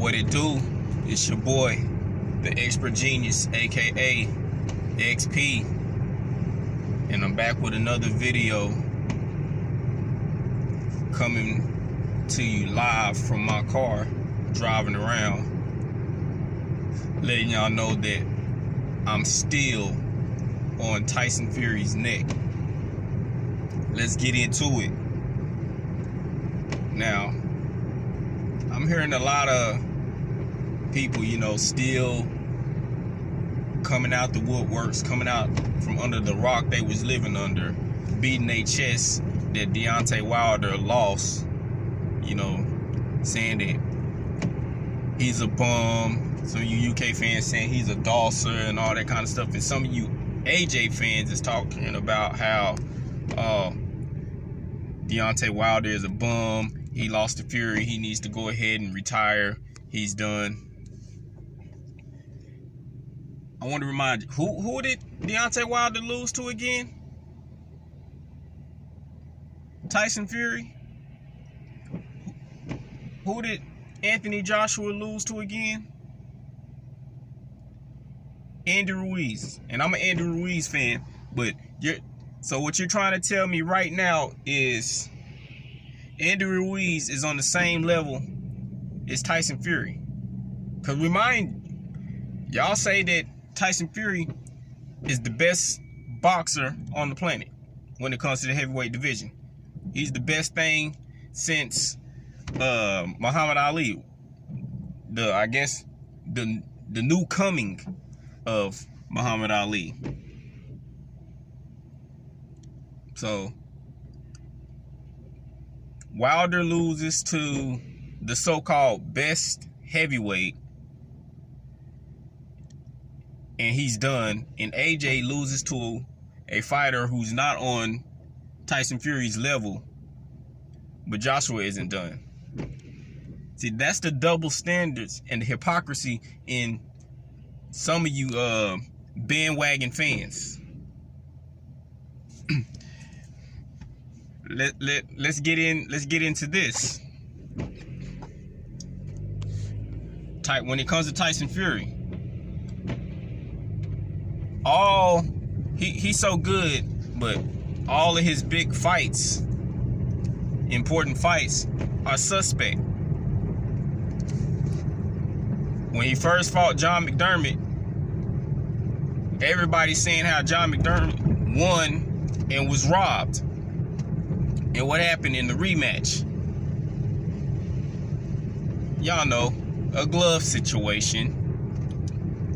What it do? It's your boy, the Expert Genius, aka XP, and I'm back with another video coming to you live from my car, driving around, letting y'all know that I'm still on Tyson Fury's neck. Let's get into it. Now, I'm hearing a lot of people, still coming out the woodworks, coming out from under the rock they was living under, beating their chest that Deontay Wilder lost, saying that he's a bum. Some of you UK fans saying he's a dosser and all that kind of stuff. And some of you AJ fans is talking about how Deontay Wilder is a bum. He lost to Fury. He needs to go ahead and retire. He's done. I want to remind you, who did Deontay Wilder lose to again? Tyson Fury? Who did Anthony Joshua lose to again? Andy Ruiz. And I'm an Andy Ruiz fan, but so what you're trying to tell me right now is Andy Ruiz is on the same level as Tyson Fury. Because y'all say that Tyson Fury is the best boxer on the planet when it comes to the heavyweight division. He's the best thing since Muhammad Ali. The new coming of Muhammad Ali. So Wilder loses to the so-called best heavyweight, and he's done. And AJ loses to a fighter who's not on Tyson Fury's level, but Joshua isn't done. See, that's the double standards and the hypocrisy in some of you bandwagon fans. Let's get into this. When it comes to Tyson Fury, he's so good, but all of his big fights, important fights, are suspect. When he first fought John McDermott, everybody's saying how John McDermott won and was robbed. And what happened in the rematch? Y'all know, a glove situation.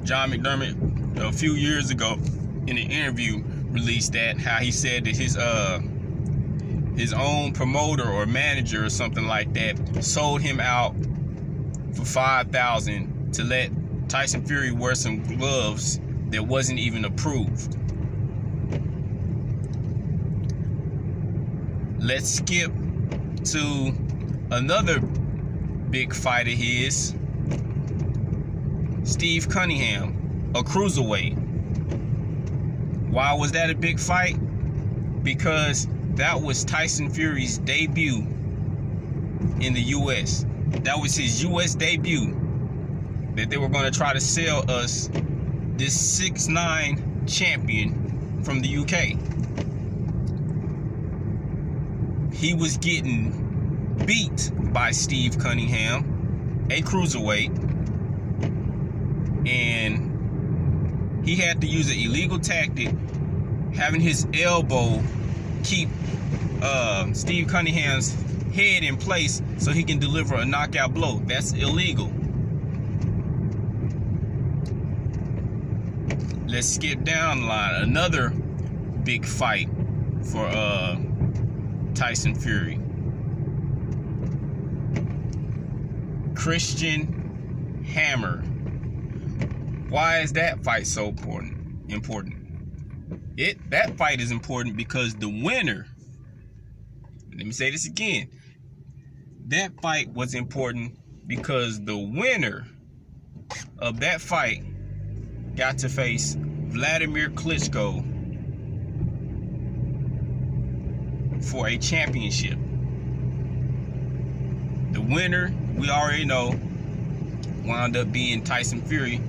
John McDermott, a few years ago, in an interview, released that, how he said that his own promoter or manager or something like that sold him out for $5,000 to let Tyson Fury wear some gloves that wasn't even approved. Let's skip to another big fight of his, Steve Cunningham, a cruiserweight. Why was that a big fight? Because that was Tyson Fury's debut in the US. That was his US debut, that they were going to try to sell us this 6'9" champion from the UK. He was getting beat by Steve Cunningham, a cruiserweight, and he had to use an illegal tactic, having his elbow keep Steve Cunningham's head in place so he can deliver a knockout blow. That's illegal. Let's skip down the line. Another big fight for Tyson Fury. Christian Hammer. Why is that fight so important? That fight is important because the winner, let me say this again, that fight was important because the winner of that fight got to face Vladimir Klitschko for a championship. The winner, we already know, wound up being Tyson Fury.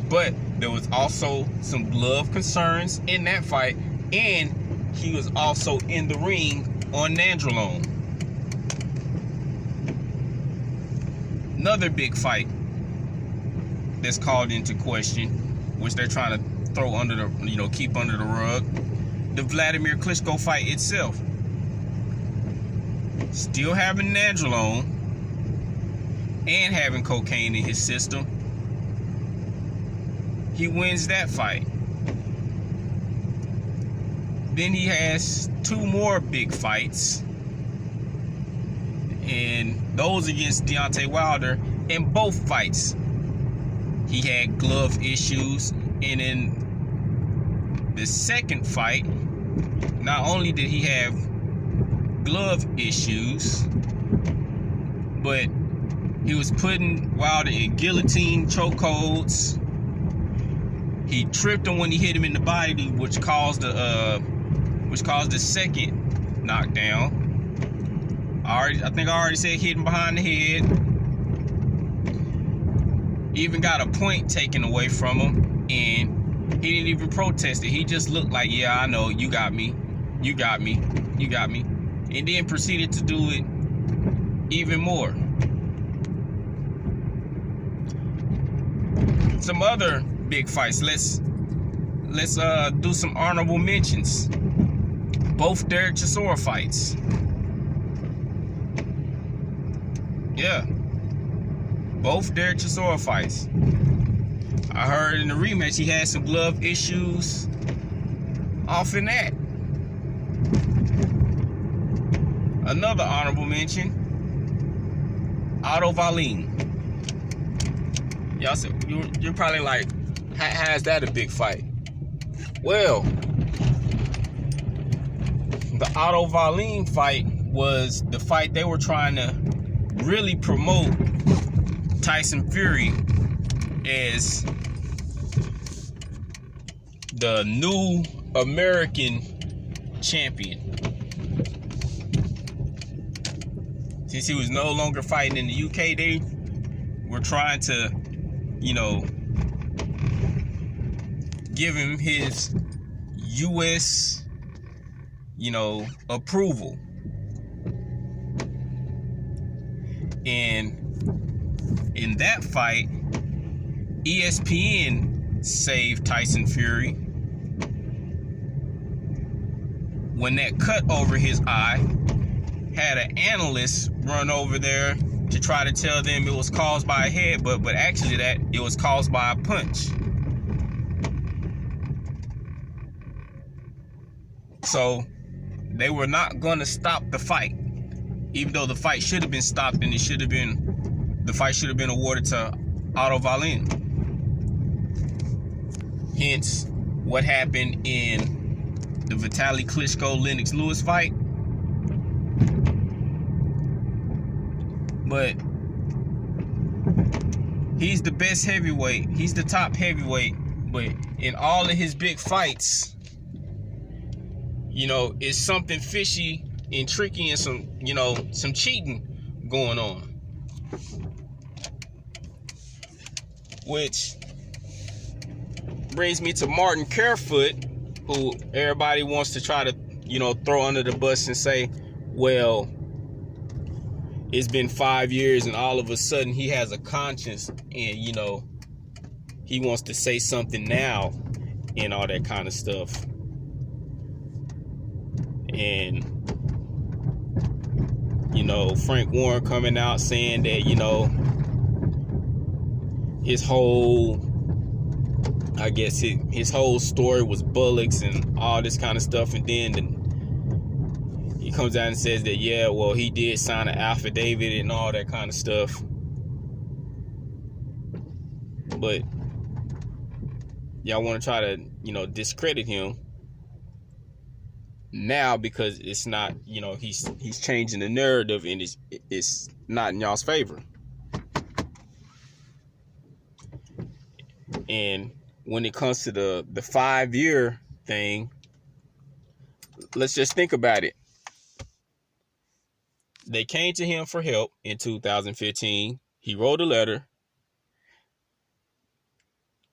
But there was also some glove concerns in that fight, and he was also in the ring on Nandrolone. Another big fight that's called into question, which they're trying to throw under the, keep under the rug. The Vladimir Klitschko fight itself. Still having Nandrolone and having cocaine in his system. He wins that fight. Then he has 2 more big fights, and those against Deontay Wilder. In both fights, he had glove issues, and in the second fight, not only did he have glove issues, but he was putting Wilder in guillotine chokeholds. He tripped him when he hit him in the body, which caused the second knockdown. I think I already said hit him behind the head. Even got a point taken away from him, and he didn't even protest it. He just looked like, yeah, I know, you got me, you got me, you got me, and then proceeded to do it even more. Some other big fights. Let's do some honorable mentions. Both Derek Chisora fights. Yeah. Both Derek Chisora fights. I heard in the rematch he had some glove issues off in that. Another honorable mention, Otto Wallin. Y'all said, you're probably like, how's that a big fight? Well, the Otto Wallin fight was the fight they were trying to really promote Tyson Fury as the new American champion. Since he was no longer fighting in the UK, they were trying to, give him his US, approval. And in that fight, ESPN saved Tyson Fury when that cut over his eye had an analyst run over there to try to tell them it was caused by a headbutt, but actually that it was caused by a punch. So they were not going to stop the fight, even though the fight should have been stopped, and the fight should have been awarded to Otto Wallin. Hence what happened in the Vitaly Klitschko-Lennox Lewis fight. But he's the best heavyweight. He's the top heavyweight. But in all of his big fights, it's something fishy and tricky and some cheating going on. Which brings me to Martin Carefoot, who everybody wants to try to, throw under the bus and say, well, it's been 5 years and all of a sudden he has a conscience and, he wants to say something now and all that kind of stuff. And, Frank Warren coming out saying that, his whole, I guess his whole story was bullocks and all this kind of stuff. And then he comes out and says that, yeah, well, he did sign an affidavit and all that kind of stuff. But y'all want to try to, discredit him now because it's not, he's changing the narrative and it's not in y'all's favor. And when it comes to the 5-year thing, let's just think about it. They came to him for help in 2015. He wrote a letter.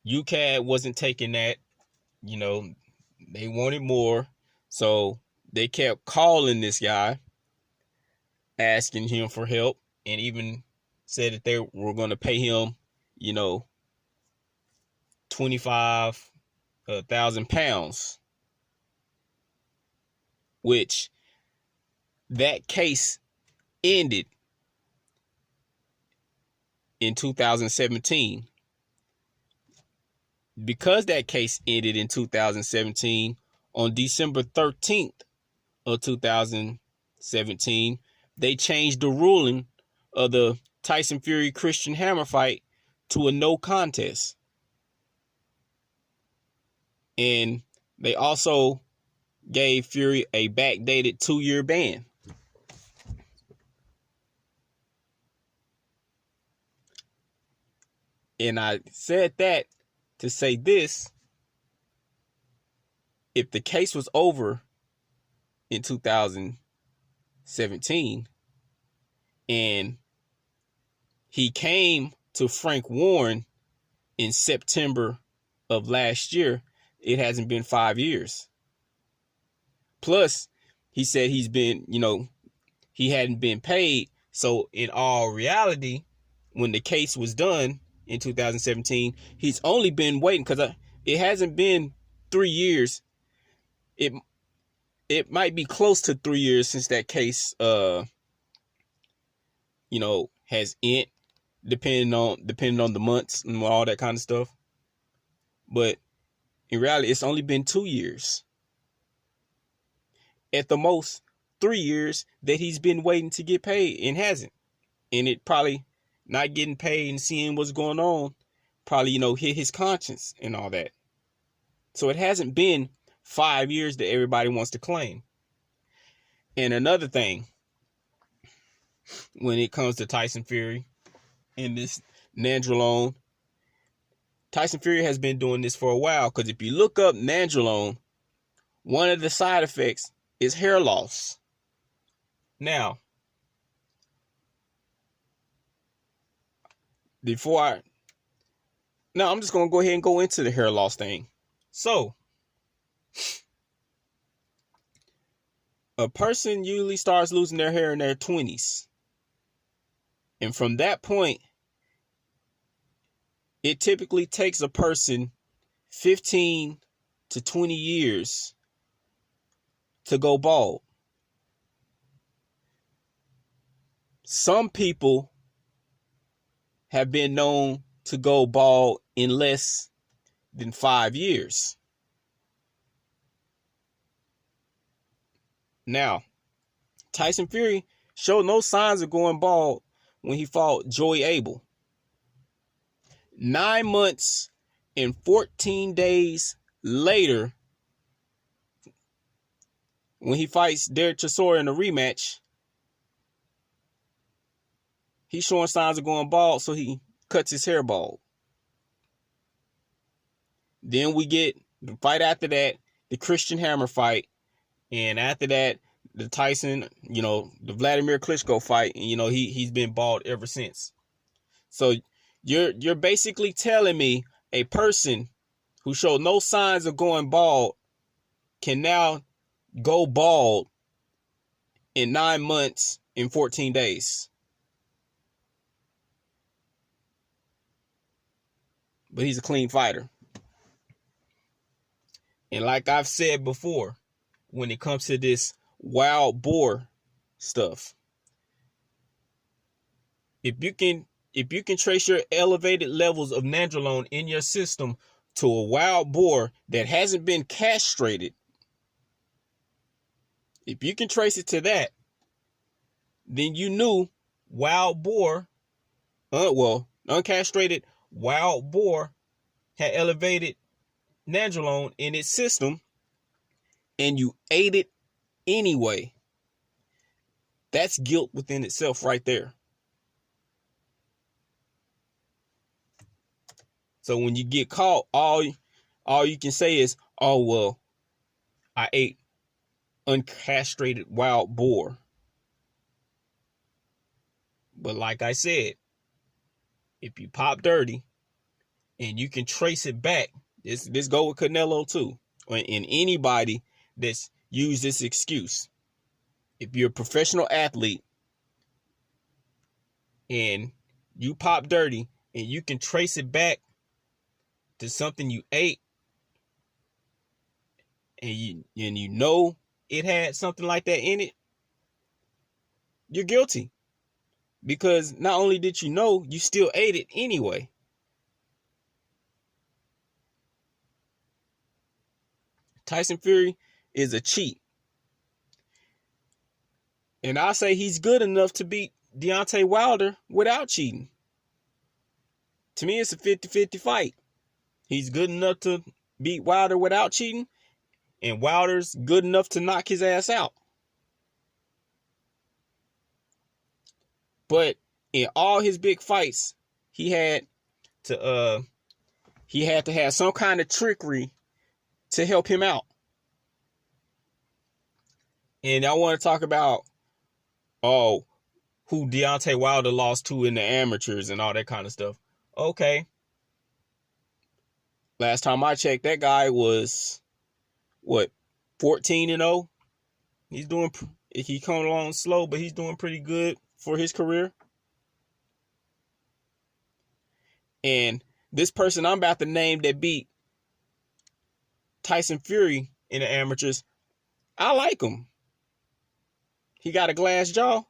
UCAD wasn't taking that. You know, they wanted more. So they kept calling this guy, asking him for help, and even said that they were going to pay him, you know, 25,000 pounds, which that case ended in 2017. Because that case ended in 2017, on December 13th of 2017, they changed the ruling of the Tyson Fury Christian Hammer fight to a no contest. And they also gave Fury a backdated 2-year ban. And I said that to say this: if the case was over in 2017 and he came to Frank Warren in September of last year, it hasn't been 5 years. Plus, he said he's been, he hadn't been paid. So in all reality, when the case was done in 2017, he's only been waiting, because it hasn't been 3 years. It might be close to 3 years since that case, has ended, depending on the months and all that kind of stuff. But in reality, it's only been 2 years. At the most, 3 years that he's been waiting to get paid and hasn't. And it probably not getting paid and seeing what's going on probably, hit his conscience and all that. So it hasn't been 5 years that everybody wants to claim. And another thing, when it comes to Tyson Fury and this Nandrolone, Tyson Fury has been doing this for a while, because if you look up Nandrolone, one of the side effects is hair loss. Now, I'm just going to go ahead and go into the hair loss thing. So, a person usually starts losing their hair in their 20s. And from that point, it typically takes a person 15 to 20 years to go bald. Some people have been known to go bald in less than 5 years. Now, Tyson Fury showed no signs of going bald when he fought Joey Abel. 9 months and 14 days later, when he fights Derek Chisora in a rematch, he's showing signs of going bald, so he cuts his hair bald. Then we get the fight after that, the Christian Hammer fight. And after that, the Tyson, the Vladimir Klitschko fight. And, he's been bald ever since. So you're basically telling me a person who showed no signs of going bald can now go bald in 9 months and 14 days. But he's a clean fighter. And like I've said before, when it comes to this wild boar stuff, if you can trace your elevated levels of Nandrolone in your system to a wild boar that hasn't been castrated, if you can trace it to that, then you knew wild boar, uncastrated wild boar had elevated Nandrolone in its system, and you ate it anyway. That's guilt within itself right there. So when you get caught, all you can say is, "Oh well, I ate uncastrated wild boar." But like I said, if you pop dirty and you can trace it back. This go with Canelo too, and anybody that's used this excuse. If you're a professional athlete and you pop dirty and you can trace it back to something you ate, and you know it had something like that in it, you're guilty. Because not only did you know, you still ate it anyway. Tyson Fury is a cheat. And I say he's good enough to beat Deontay Wilder without cheating. To me, it's a 50-50 fight. He's good enough to beat Wilder without cheating, and Wilder's good enough to knock his ass out. But in all his big fights, he had to have some kind of trickery to help him out. And I want to talk about who Deontay Wilder lost to in the amateurs and all that kind of stuff. Okay. Last time I checked, that guy was 14-0. He coming along slow, but he's doing pretty good for his career. And this person I'm about to name that beat Tyson Fury in the amateurs, I like him. He got a glass jaw,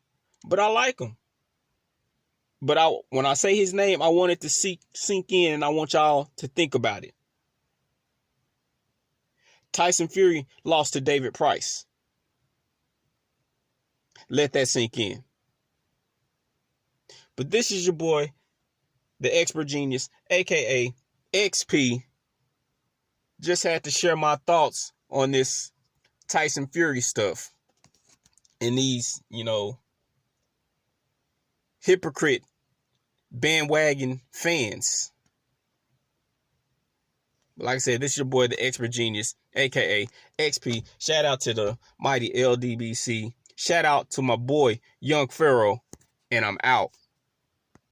but I like him. But when I say his name, I want it to sink in, and I want y'all to think about it. Tyson Fury lost to David Price. Let that sink in. But this is your boy, the Expert Genius, aka XP. Just had to share my thoughts on this Tyson Fury stuff. And these, hypocrite bandwagon fans. Like I said, this is your boy, the Expert Genius, aka XP. Shout out to the mighty LDBC. Shout out to my boy, Young Pharaoh. And I'm out.